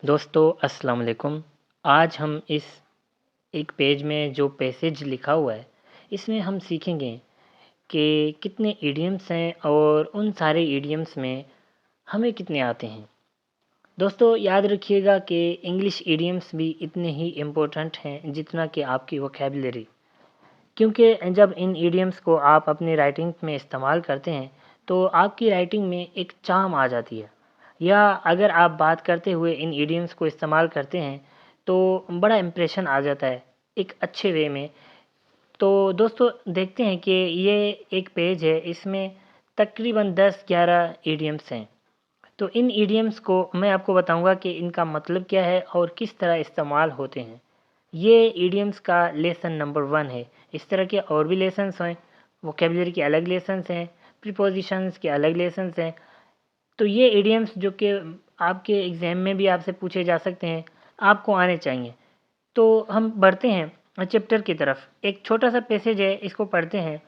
दोस्तों अस्सलाम वालेकुम। आज हम इस एक पेज में जो पैसेज लिखा हुआ है इसमें हम सीखेंगे कि कितने इडियम्स हैं और उन सारे इडियम्स में हमें कितने आते हैं। दोस्तों याद रखिएगा कि इंग्लिश इडियम्स भी इतने ही इम्पोर्टेंट हैं जितना कि आपकी वोकैबुलरी, क्योंकि जब इन इडियम्स को आप अपनी राइटिंग में इस्तेमाल करते हैं तो आपकी राइटिंग में एक चार्म आ जाती है, या अगर आप बात करते हुए इन इडियम्स को इस्तेमाल करते हैं तो बड़ा इम्प्रेशन आ जाता है एक अच्छे वे में। तो दोस्तों देखते हैं कि ये एक पेज है, इसमें तकरीबन 10-11 इडियम्स हैं। तो इन इडियम्स को मैं आपको बताऊंगा कि इनका मतलब क्या है और किस तरह इस्तेमाल होते हैं। ये इडियम्स का लेसन नंबर 1 है। इस तरह के और भी लेसन्स हैं, वोकेबलरी के अलग लेसन्स हैं, प्रीपोजिशंस के अलग लेसन्स हैं। तो ये इडियम्स जो कि आपके एग्ज़ाम में भी आपसे पूछे जा सकते हैं, आपको आने चाहिए। तो हम बढ़ते हैं चैप्टर की तरफ। एक छोटा सा पैसेज है, इसको पढ़ते हैं।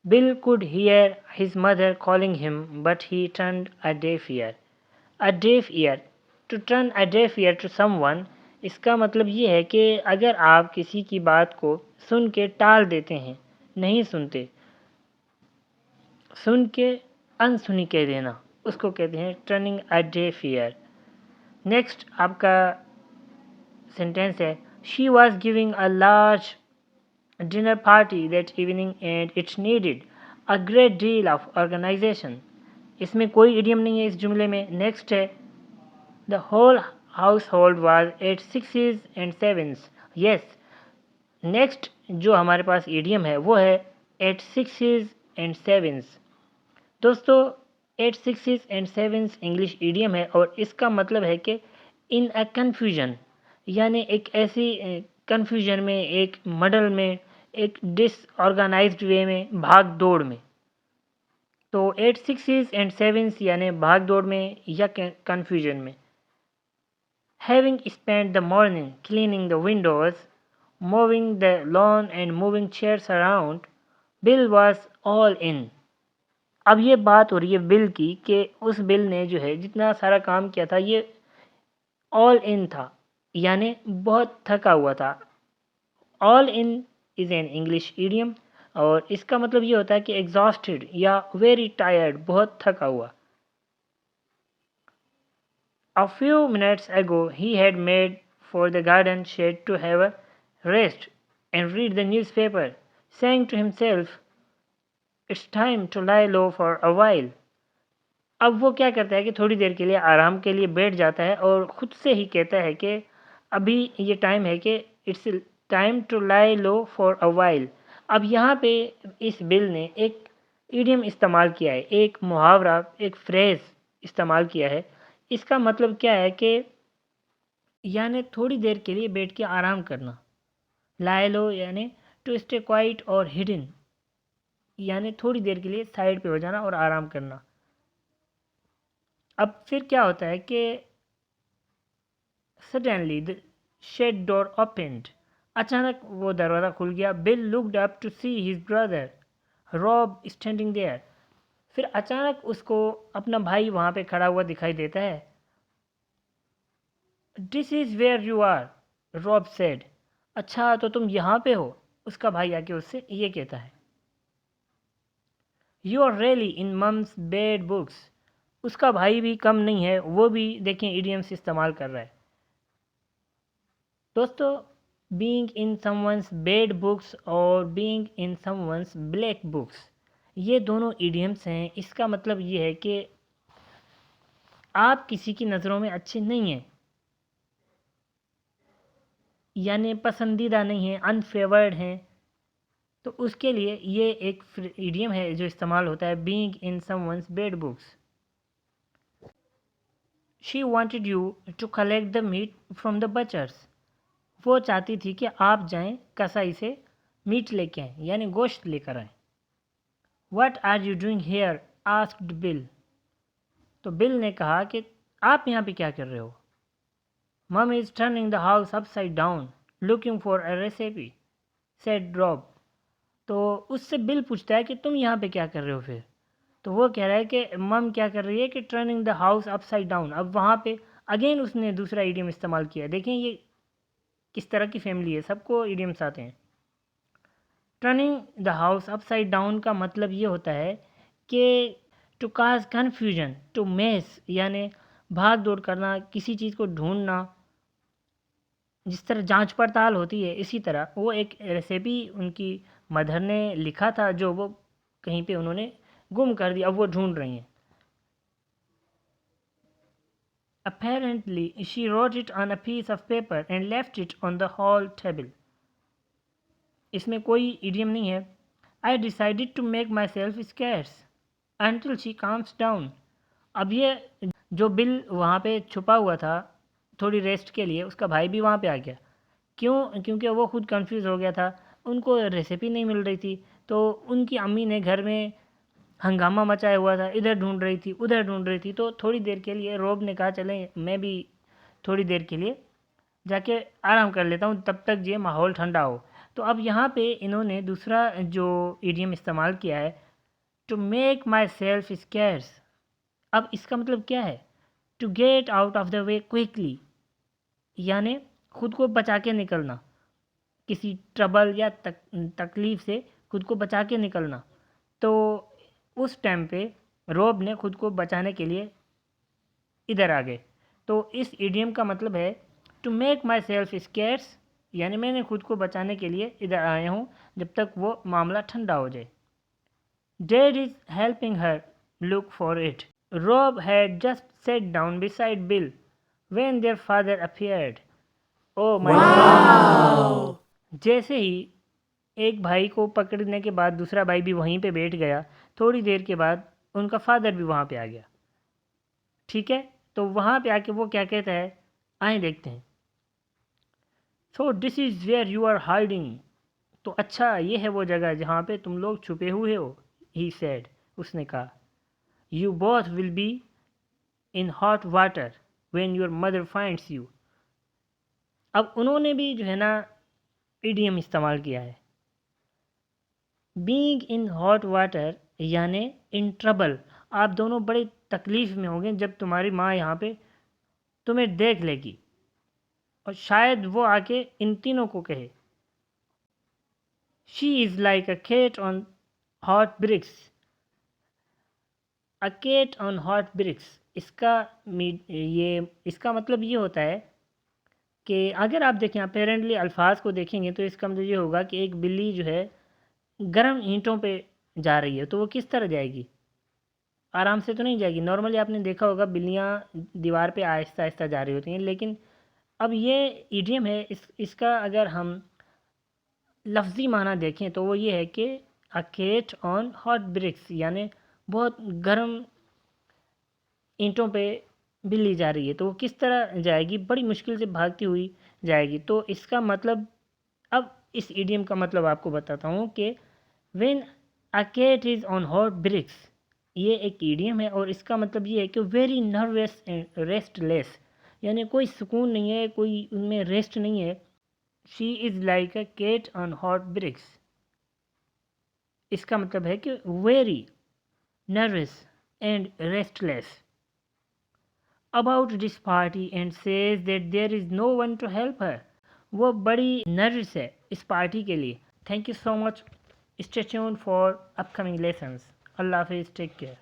Bill could hear his mother calling him, but he turned a deaf ear. A deaf ear. To turn a deaf ear to someone, इसका मतलब ये है कि अगर आप किसी की बात को सुन के टाल देते हैं, नहीं सुनते, सुन के अनसुनी कह देना, उसको कहते हैं turning a deaf ear. Next आपका सेंटेंस है, she was giving a large dinner party that evening and it's needed a great deal of organisation. इसमें कोई इडियम नहीं है इस जुमले में। नेक्स्ट है, the whole household was at sixes and sevens. Yes, next जो हमारे पास इडियम है वो है एट सिक्सेस एंड सेवन्स। दोस्तों at sixes and sevens English idiom है और इसका मतलब है कि इन अ कन्फ्यूजन, यानी एक ऐसी कन्फ्यूजन में, एक मडल में, एक डिसऑर्गेनाइज्ड वे में, भाग दौड़ में। तो एट सिक्सेस एंड सेवन्स यानी भाग दौड़ में या कन्फ्यूजन में। Having spent the morning cleaning the Windows, moving the lawn and moving chairs around, bill was all in. अब ये बात हो रही है बिल की कि उस बिल ने जो है जितना सारा काम किया था ये ऑल इन था, यानी बहुत थका हुआ था। All in is an English idiom और इसका मतलब ये होता है कि एग्जॉस्टेड या वेरी टायर्ड, बहुत थका हुआ। अ फ्यू मिनट्स अगो ही had made for the garden shed to have a rest and read the newspaper, saying to himself, it's time to lie low for a while. अब वो क्या करता है कि थोड़ी देर के लिए आराम के लिए बैठ जाता है और ख़ुद से ही कहता है कि अभी ये टाइम है कि it's time to lie low for a while. अब यहाँ पे इस बिल ने एक इडियम इस्तेमाल किया है, एक मुहावरा, एक फ्रेज़ इस्तेमाल किया है। इसका मतलब क्या है कि यानी थोड़ी देर के लिए बैठ के आराम करना। लाई लो यानी टू स्टे क्वाइट और हिडन, यानी थोड़ी देर के लिए साइड पे हो जाना और आराम करना। अब फिर क्या होता है कि suddenly the shed door opened, अचानक वो दरवाज़ा खुल गया। Bill looked up to see his brother Rob standing there. फिर अचानक उसको अपना भाई वहाँ पे खड़ा हुआ दिखाई देता है। This is where you are, Rob said. अच्छा तो तुम यहाँ पे हो, उसका भाई आके उससे ये कहता है। You are really in mum's bad books. उसका भाई भी कम नहीं है, वो भी देखें इडियम्स इस्तेमाल कर रहा है। दोस्तों being in someone's bad books और being in someone's black books, ये दोनों इडियम्स हैं। इसका मतलब ये है कि आप किसी की नज़रों में अच्छे नहीं हैं, यानी पसंदीदा नहीं हैं, अनफेवर्ड हैं। तो उसके लिए ये एक इडियम है जो इस्तेमाल होता है, being in someone's bad books. She wanted you to collect the meat from the butcher's. वो चाहती थी कि आप जाएं कसाई से मीट लेके आएँ, यानी गोश्त लेकर आएँ। What are you doing here asked Bill. तो बिल ने कहा कि आप यहाँ पे क्या कर रहे हो। Mum is turning the house upside down looking for a recipe said Rob. तो उससे बिल पूछता है कि तुम यहाँ पे क्या कर रहे हो फिर। तो वो कह रहा है कि मम क्या कर रही है कि turning the house upside down, अब वहाँ पे अगेन उसने दूसरा इडियम इस्तेमाल किया। देखें ये किस तरह की फैमिली है, सबको इडियम्स आते हैं। Turning the house upside down का मतलब ये होता है कि to cause confusion, to mess, यानी भाग दौड़ करना, किसी चीज़ को ढूंढना। जिस तरह जांच पड़ताल होती है, इसी तरह वो एक रेसिपी उनकी मदर ने लिखा था जो वो कहीं पे उन्होंने गुम कर दिया, अब वो ढूंढ रही हैं। Apparently, she wrote it on a piece of paper and left it on the hall table. इसमें कोई इडियम नहीं है। I decided to make myself scarce until she calms down. अब ये जो बिल वहाँ पे छुपा हुआ था थोड़ी रेस्ट के लिए, उसका भाई भी वहाँ पे आ गया। क्यों? क्योंकि वो खुद कंफ्यूज हो गया था, उनको रेसिपी नहीं मिल रही थी। तो उनकी अम्मी ने घर में हंगामा मचाया हुआ था, इधर ढूंढ रही थी, उधर ढूंढ रही थी। तो थोड़ी देर के लिए रोब ने कहा चलें मैं भी थोड़ी देर के लिए जाके आराम कर लेता हूँ, तब तक ये माहौल ठंडा हो। तो अब यहाँ पे इन्होंने दूसरा जो इडियम इस्तेमाल किया है, to make myself scarce. अब इसका मतलब क्या है? To get out of the way quickly, यानी खुद को बचा के निकलना, किसी ट्रबल या तकलीफ से खुद को बचा के निकलना। तो उस टाइम पे रोब ने खुद को बचाने के लिए इधर आ गए। तो इस इडियम का मतलब है to make myself scarce, यानी मैंने खुद को बचाने के लिए इधर आया हूँ जब तक वो मामला ठंडा हो जाए। Dad is helping her look for it. Rob had just set down beside Bill when their father appeared. Oh my God! जैसे ही एक भाई को पकड़ने के बाद दूसरा भाई भी वहीं पे बैठ गया, थोड़ी देर के बाद उनका फादर भी वहाँ पे आ गया। ठीक है, तो वहाँ पे आके वो क्या कहता है, आए देखते हैं। So this is where you are hiding. तो अच्छा ये है वो जगह जहाँ पे तुम लोग छुपे हुए हो। ही सेड, उसने कहा। You both will be in hot water when your mother finds you. अब उन्होंने भी जो है ना इडियम इस्तेमाल किया है। बीइंग इन हॉट वाटर यानी इन ट्रबल, आप दोनों बड़े तकलीफ में होंगे जब तुम्हारी माँ यहाँ पे तुम्हें देख लेगी। और शायद वो आके इन तीनों को कहे, she is like a cat on hot bricks. A cat on hot bricks, इसका मतलब ये होता है कि अगर आप देखें अपेरेंटली अल्फाज को देखेंगे तो इसका मतलब ये होगा कि एक बिल्ली जो है गर्म ईंटों पे जा रही है, तो वो किस तरह जाएगी? आराम से तो नहीं जाएगी। नॉर्मली आपने देखा होगा बिल्लियाँ दीवार पे आहिस्ता आहिस्ता जा रही होती हैं, लेकिन अब ये इडियम है, इसका अगर हम लफ्ज़ी माना देखें तो वो ये है कि अ केट ऑन हॉट ब्रिक्स, यानी बहुत गर्म ईंटों पे बिल्ली जा रही है, तो वो किस तरह जाएगी? बड़ी मुश्किल से भागती हुई जाएगी। तो इसका मतलब, अब इस इडियम का मतलब आपको बताता हूँ कि when a cat is on hot bricks, ये एक इडियम है और इसका मतलब ये है कि वेरी नर्वस एंड रेस्टलेस, यानी कोई सुकून नहीं है, कोई उनमें रेस्ट नहीं है। She is like a cat on hot bricks, इसका मतलब है कि very nervous and restless about this party and says that there is no one to help her. वो बड़ी नर्वस है इस पार्टी के लिए। Thank you so much. Stay tuned for upcoming lessons. अल्लाह हाफिज़, टेक केयर।